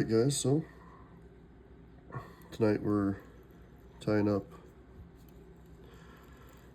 Alright guys, so tonight we're tying up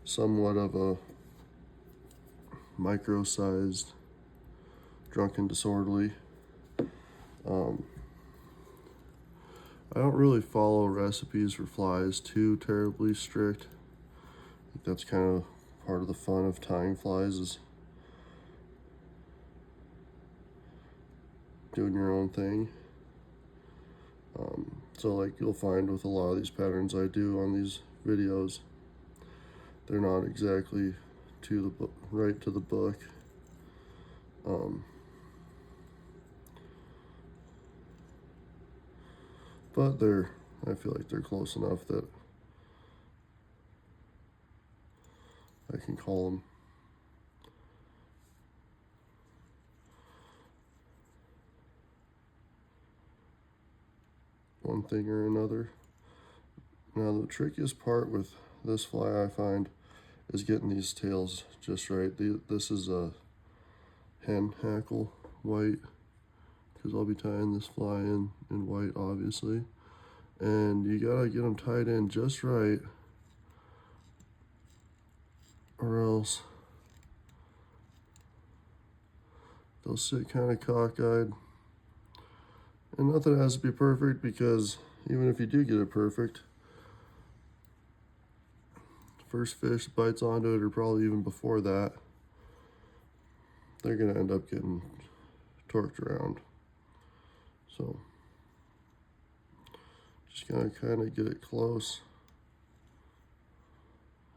somewhat of a micro-sized drunken disorderly. I don't really follow recipes for flies too terribly strict. I think that's kind of part of the fun of tying flies, is doing your own thing. So like you'll find with a lot of these patterns I do on these videos, they're not exactly to the right to the book. But I feel like they're close enough that I can call them. One thing or another. Now the trickiest part with this fly I find is getting these tails just right. This is a hen hackle white, because I'll be tying this fly in white obviously. And you gotta get them tied in just right, or else they'll sit kind of cockeyed. And nothing has to be perfect, because even if you do get it perfect, first fish bites onto it, or probably even before that, they're gonna end up getting torqued around. So just gonna kind of get it close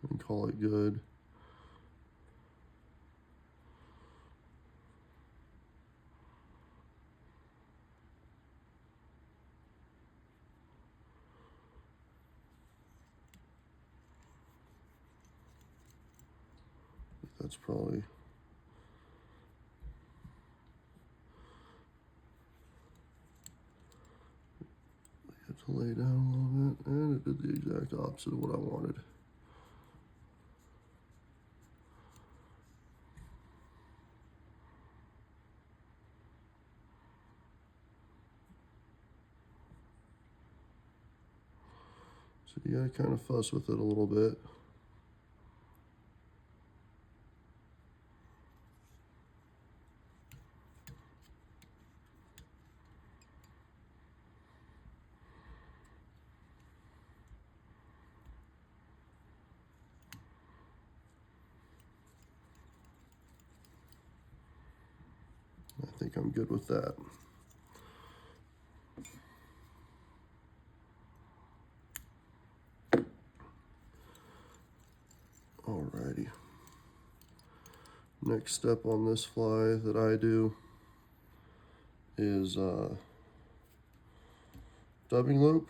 and call it good. That's probably have to lay down a little bit, and it did the exact opposite of what I wanted. So you gotta kind of fuss with it a little bit. I think I'm good with that. Alrighty. Next step on this fly that I do is dubbing loop.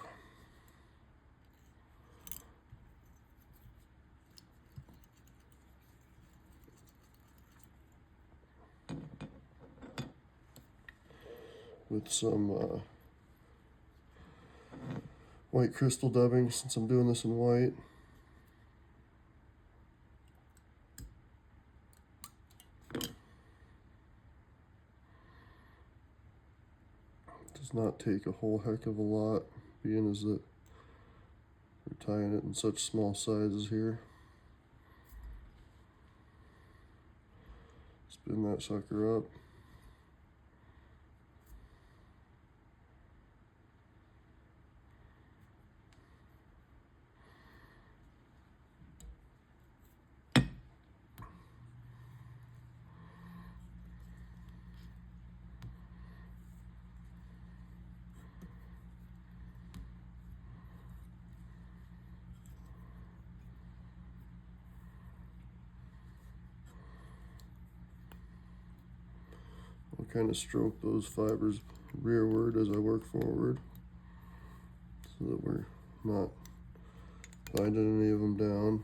With some white crystal dubbing, since I'm doing this in white. Does not take a whole heck of a lot, being as that we're tying it in such small sizes here. Spin that sucker up. I'll kind of stroke those fibers rearward as I work forward, so that we're not binding any of them down.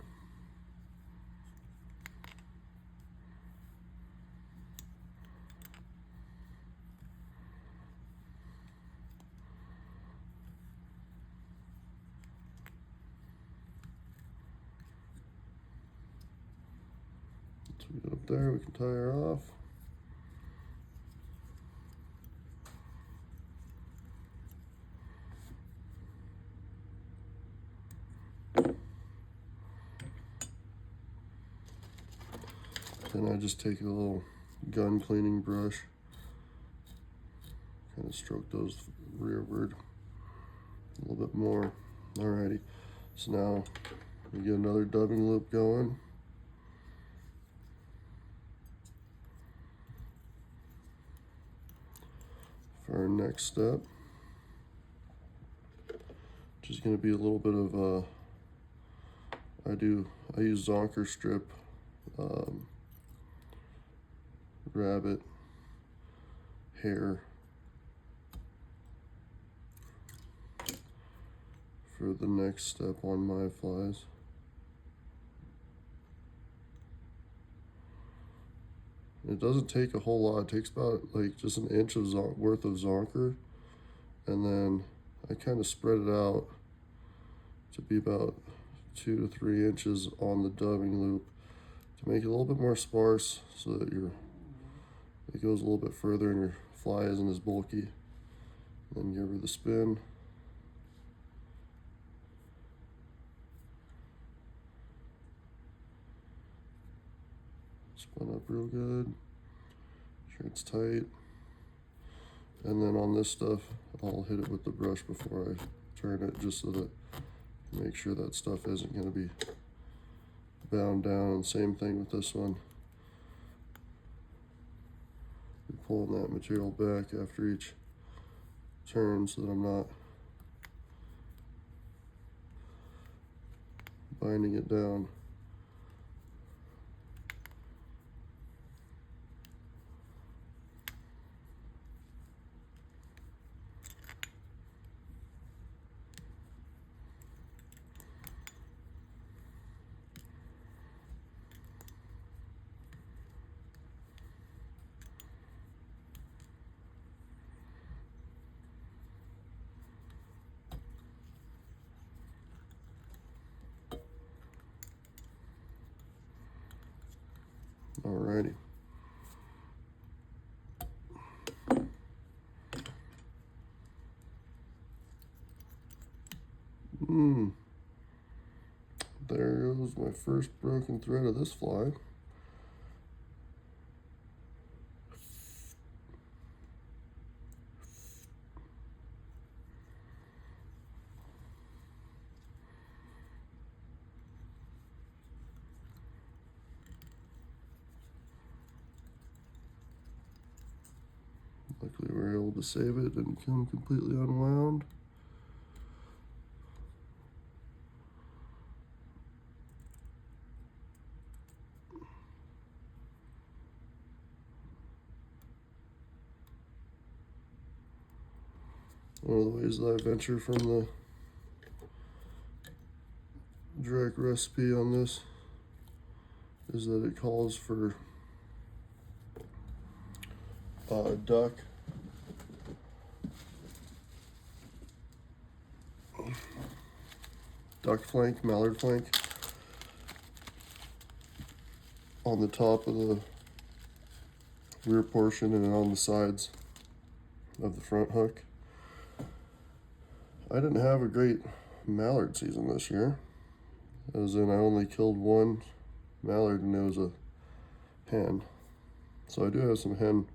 So we get up there, we can tie her off. Then I just take a little gun cleaning brush, kind of stroke those rearward a little bit more. Alrighty, so now we get another dubbing loop going. For our next step, which is going to be a little bit of I use Zonker strip, rabbit hair for the next step on my flies. It doesn't take a whole lot. It takes about like just an inch of worth of Zonker, and then I kind of spread it out to be about 2 to 3 inches on the dubbing loop to make it a little bit more sparse, so that it goes a little bit further and your fly isn't as bulky. Then give her the spin. Spun up real good. Sure it's tight. And then on this stuff, I'll hit it with the brush before I turn it, just so that make sure that stuff isn't going to be bound down. And same thing with this one. You're pulling that material back after each turn so that I'm not binding it down. Alrighty. There goes my first broken thread of this fly. Luckily we were able to save it, didn't come completely unwound. One of the ways that I venture from the direct recipe on this is that it calls for duck, flank, mallard flank on the top of the rear portion and on the sides of the front hook. I didn't have a great mallard season this year, as in I only killed one mallard and it was a hen. So I do have some hen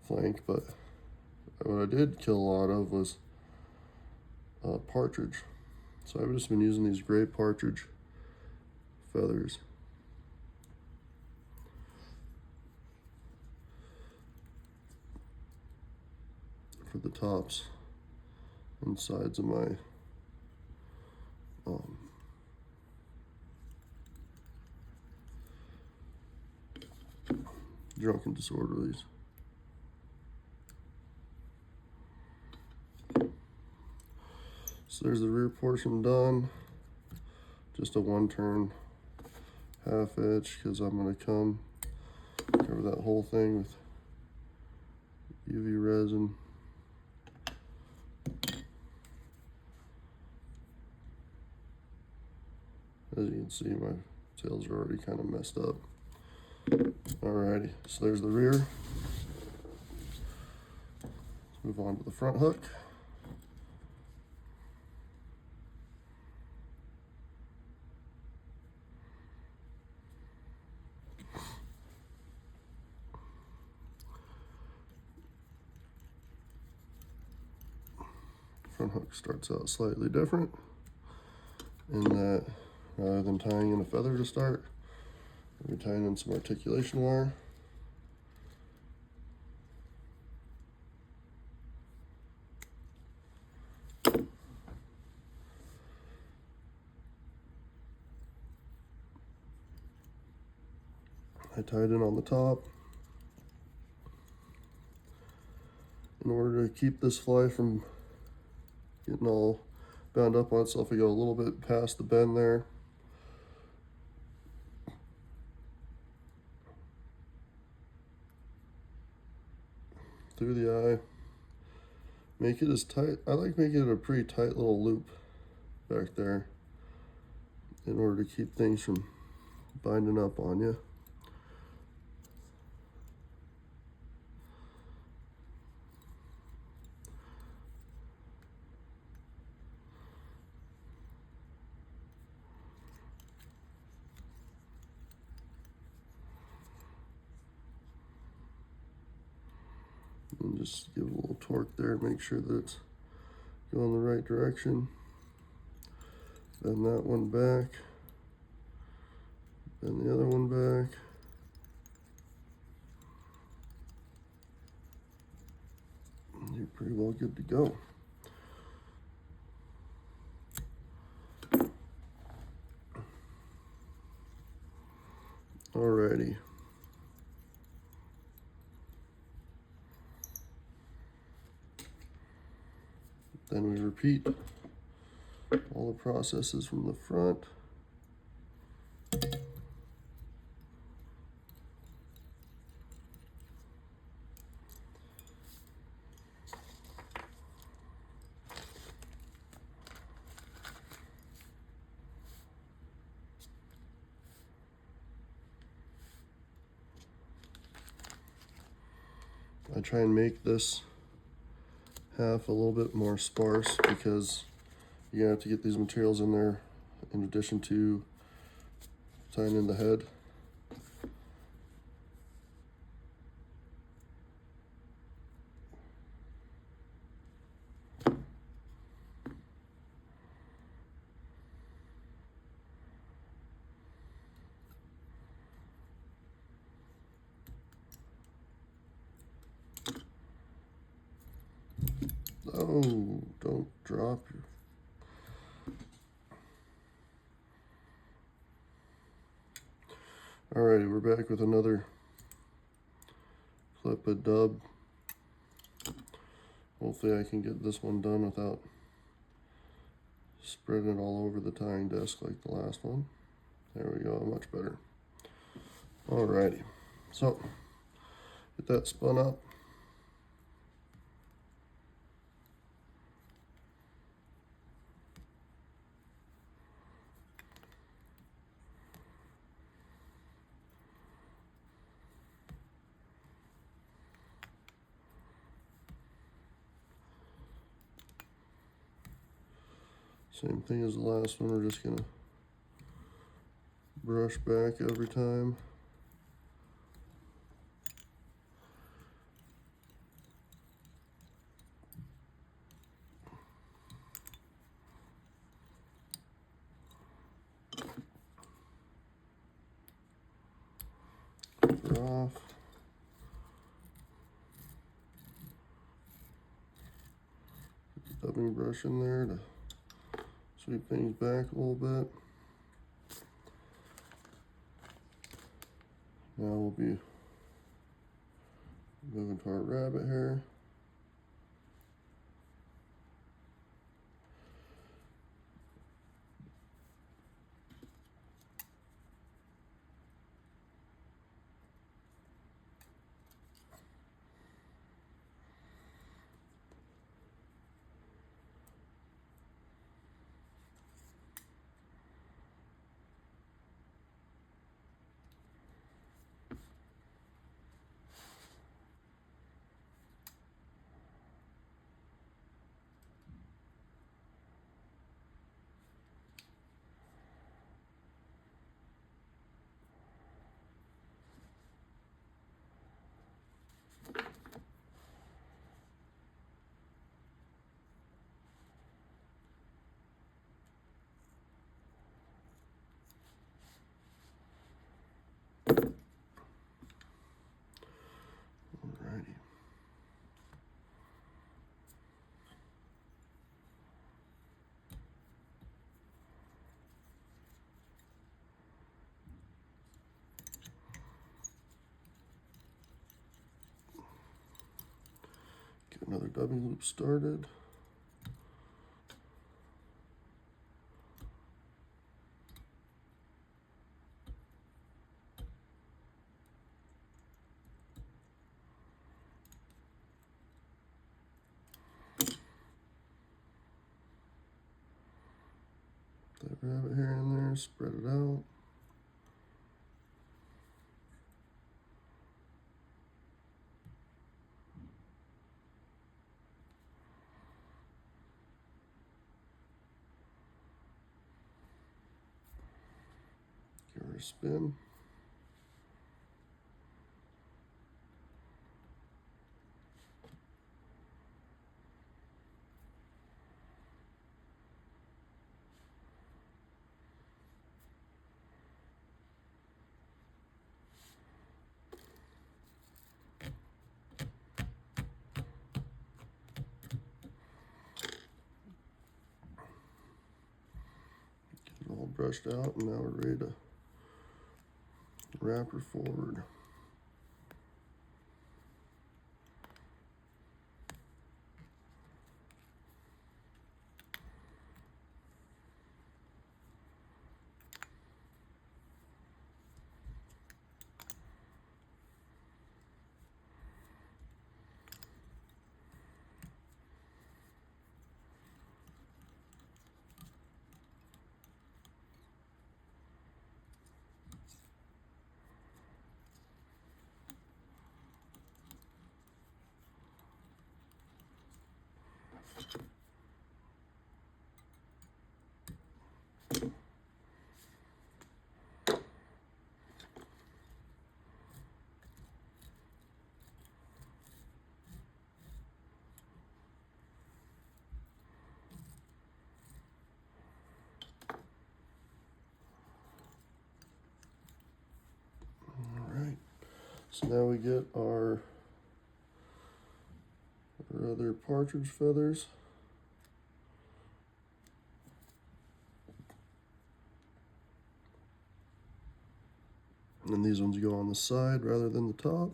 flank, but what I did kill a lot of was partridge. So I've just been using these gray partridge feathers. For the tops and sides of my drunken disorderlies. So there's the rear portion done. Just a 1 turn half edge, because I'm going to cover that whole thing with UV resin. As you can see, my tails are already kind of messed up. Alrighty, so there's the rear. Let's move on to the front hook. front hook starts out slightly different in that rather than tying in a feather to start, we're tying in some articulation wire. I tied in on the top. In order to keep this fly from getting all bound up on itself, I go a little bit past the bend there. Through the eye. Make it as tight. I like making it a pretty tight little loop back there in order to keep things from binding up on you. And just give a little torque there, make sure that it's going the right direction. Bend that one back. Bend the other one back. And you're pretty well good to go. Alrighty. Then we repeat all the processes from the front. I try and make this half a little bit more sparse because you have to get these materials in there in addition to tying in the head. Oh, don't drop your... Alrighty, we're back with another clip of dub. Hopefully I can get this one done without spreading it all over the tying desk like the last one. There we go, much better. Alrighty, so get that spun up. Same thing as the last one, we're just gonna brush back every time. Cover off. Put the dubbing brush in there to sweep things back a little bit. Now we'll be moving to our rabbit hair. dubbing loop started. That rabbit hair in there, spread it out. Give her a spin. All brushed out, and now we're ready to wrap her forward. So now we get our other partridge feathers. And then these ones go on the side rather than the top.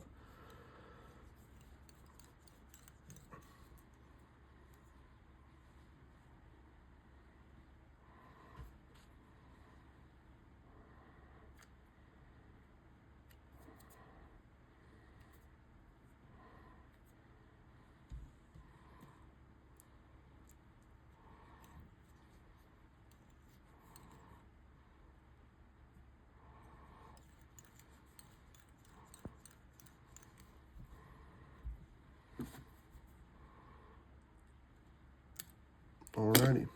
Alrighty,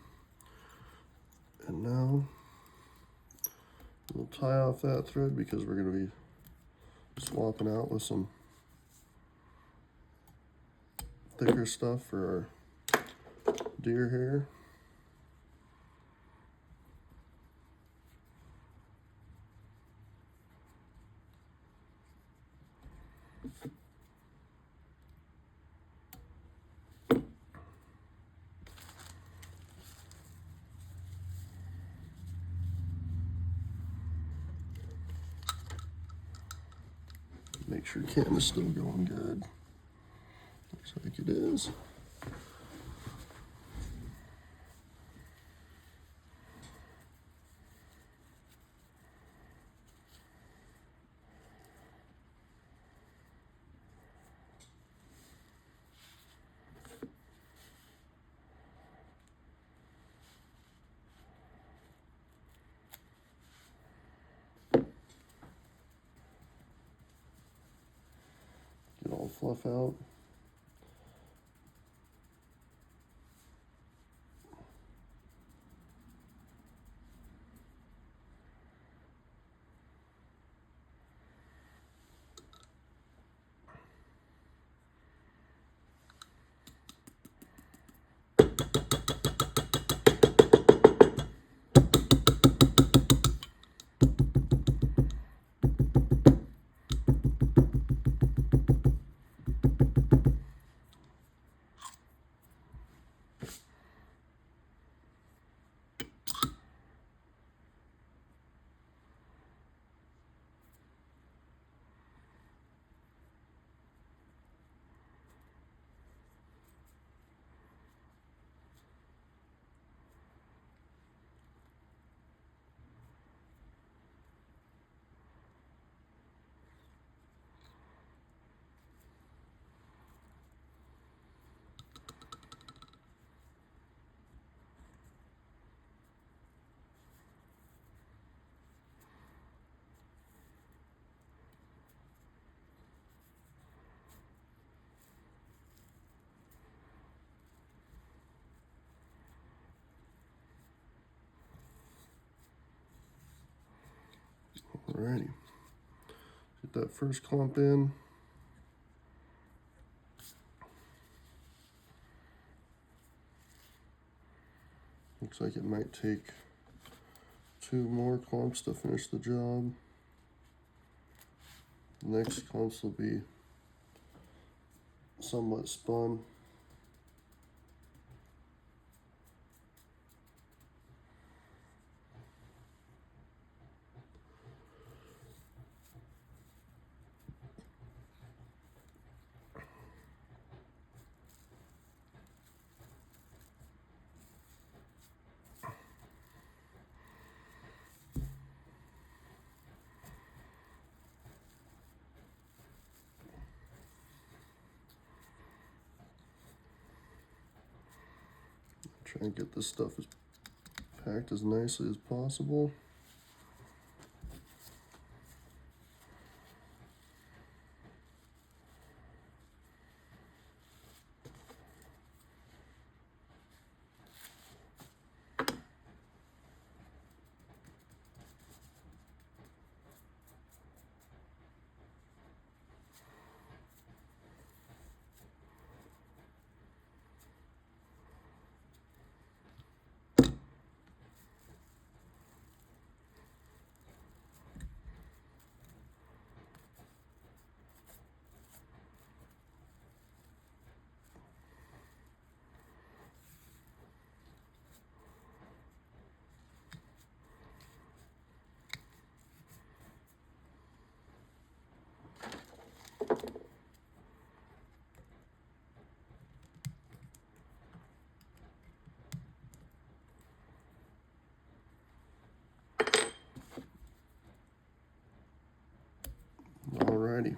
and now we'll tie off that thread because we're going to be swapping out with some thicker stuff for our deer hair. Make sure cam is still going good. Looks like it is. Get all fluff out. Alrighty, get that first clump in. Looks like it might take 2 more clumps to finish the job. The next clumps will be somewhat spun. Try and get this stuff packed as nicely as possible. Alrighty,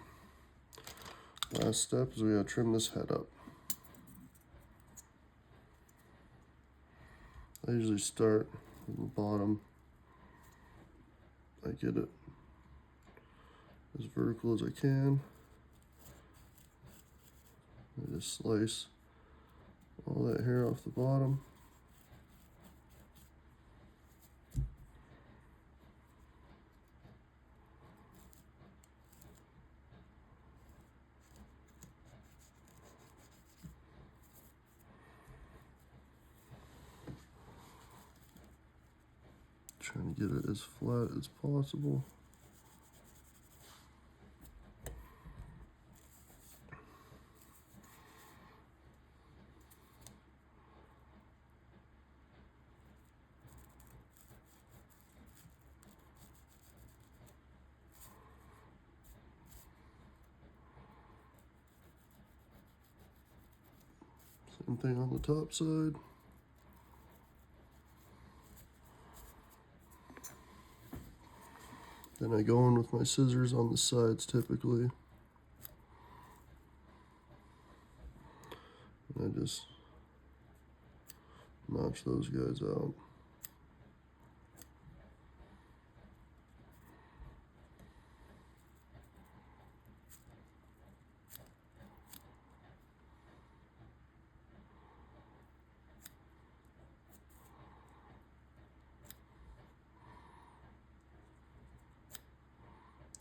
last step is we gotta trim this head up. I usually start at the bottom. I get it as vertical as I can. I just slice all that hair off the bottom. Trying to get it as flat as possible. Same thing on the top side. Then I go in with my scissors on the sides typically. And I just notch those guys out.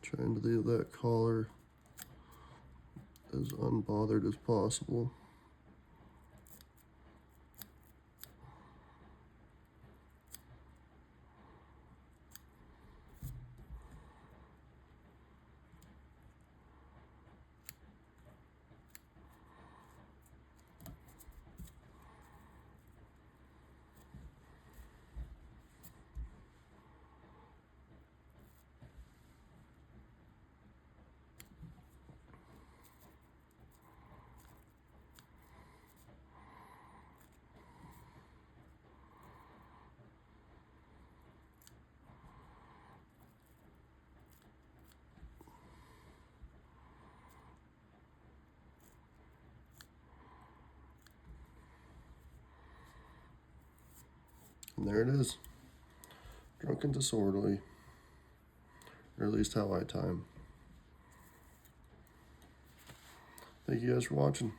Trying to leave that collar as unbothered as possible. And there it is, drunk and disorderly, or at least how I time. Thank you guys for watching.